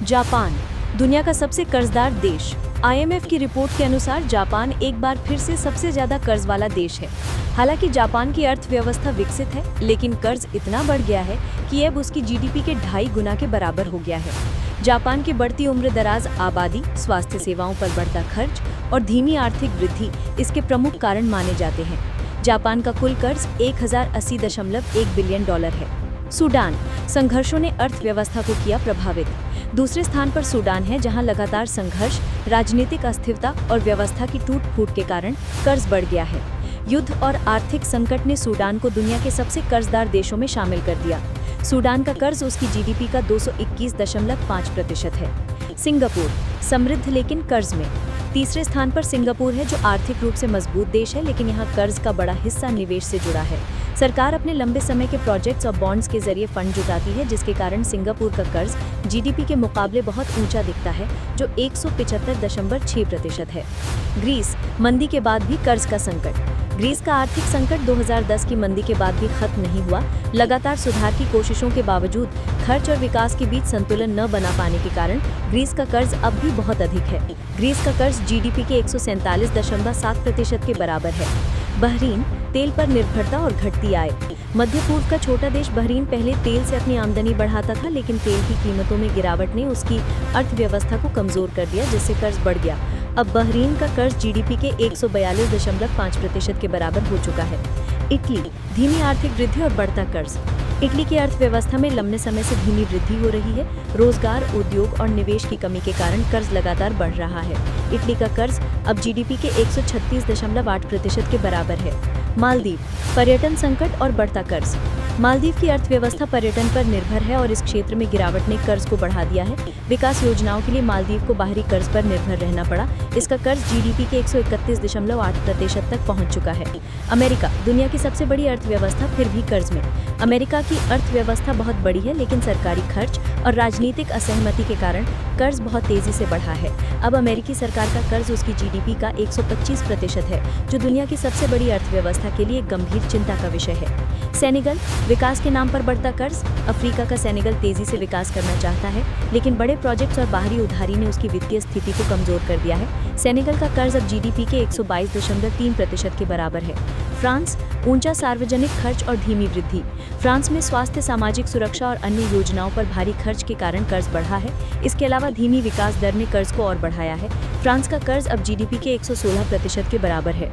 Japan, दुनिया का सबसे कर्जदार देश। आईएमएफ की रिपोर्ट के अनुसार जापान एक बार फिर से सबसे ज्यादा कर्ज वाला देश है। हालांकि जापान की अर्थव्यवस्था विकसित है, लेकिन कर्ज इतना बढ़ गया है कि अब उसकी जीडीपी के 2.5 गुना के बराबर हो गया है। जापान की बढ़ती उम्र दराज आबादी, स्वास्थ्य सेवाओं पर बढ़ता खर्च और धीमी आर्थिक वृद्धि इसके प्रमुख कारण माने जाते हैं। जापान का कुल कर्ज 1080.1 बिलियन डॉलर है। सूडान, संघर्षों ने अर्थव्यवस्था को किया प्रभावित। दूसरे स्थान पर सूडान है, जहां लगातार संघर्ष, राजनीतिक अस्थिरता और व्यवस्था की टूट-फूट के कारण कर्ज बढ़ गया है। युद्ध और आर्थिक संकट ने सूडान को दुनिया के सबसे कर्जदार देशों में शामिल कर दिया। सूडान का कर्ज उसकी जीडीपी का 221.5% है। सिंगापुर, समृद्ध लेकिन कर्ज में। तीसरे स्थान पर सिंगापुर है, जो आर्थिक रूप से मजबूत देश है, लेकिन यहाँ कर्ज का बड़ा हिस्सा निवेश से जुड़ा है। सरकार अपने लंबे समय के प्रोजेक्ट्स और बॉन्ड्स के जरिए फंड जुटाती है, जिसके कारण सिंगापुर का कर्ज जीडीपी के मुकाबले बहुत ऊंचा दिखता है, जो 175.6% है। ग्रीस, मंदी के बाद भी कर्ज का संकट। ग्रीस का आर्थिक संकट 2010 की मंदी के बाद भी खत्म नहीं हुआ। लगातार सुधार की कोशिशों के बावजूद खर्च और विकास के बीच संतुलन न बना पाने के कारण ग्रीस का कर्ज अब भी बहुत अधिक है। ग्रीस का कर्ज जीडीपी के 147.7% के बराबर है। बहरीन, तेल पर निर्भरता और घटती आय। मध्य पूर्व का छोटा देश बहरीन पहले तेल से अपनी आमदनी बढ़ाता था, लेकिन तेल की कीमतों में गिरावट ने उसकी अर्थव्यवस्था को कमजोर कर दिया, जिससे कर्ज बढ़ गया। अब बहरीन का कर्ज जीडीपी के 142.5% के बराबर हो चुका है। इटली, धीमी आर्थिक वृद्धि और बढ़ता कर्ज। इटली की अर्थव्यवस्था में लंबे समय से धीमी वृद्धि हो रही है। रोजगार, उद्योग और निवेश की कमी के कारण कर्ज लगातार बढ़ रहा है। इटली का कर्ज अब जीडीपी के 136.8% के बराबर है। मालदीव, पर्यटन संकट और बढ़ता कर्ज। मालदीव की अर्थव्यवस्था पर्यटन पर निर्भर है और इस क्षेत्र में गिरावट ने कर्ज को बढ़ा दिया है। विकास योजनाओं के लिए मालदीव को बाहरी कर्ज पर निर्भर रहना पड़ा। इसका कर्ज जीडीपी के 131.8% तक पहुंच चुका है। अमेरिका, दुनिया की सबसे बड़ी अर्थव्यवस्था, फिर भी कर्ज में। अमेरिका की अर्थव्यवस्था बहुत बड़ी है, लेकिन सरकारी खर्च और राजनीतिक असहमति के कारण कर्ज बहुत तेजी से बढ़ा है। अब अमेरिकी सरकार का कर्ज उसकी जीडीपी का 125% है, जो दुनिया की सबसे बड़ी अर्थव्यवस्था के लिए गंभीर चिंता का विषय है। सेनेगल, विकास के नाम पर बढ़ता कर्ज। अफ्रीका का सेनेगल तेजी से विकास करना चाहता है, लेकिन बड़े प्रोजेक्ट्स और बाहरी उधारी ने उसकी वित्तीय स्थिति को कमजोर कर दिया है। सेनेगल का कर्ज अब जीडीपी के 122.3% के बराबर है। फ्रांस, ऊंचा सार्वजनिक खर्च और धीमी वृद्धि। फ्रांस में स्वास्थ्य, सामाजिक सुरक्षा और अन्य योजनाओं पर भारी खर्च के कारण कर्ज बढ़ा है। इसके अलावा धीमी विकास दर ने कर्ज को और बढ़ाया है। फ्रांस का कर्ज अब जीडीपी के 116% के बराबर है।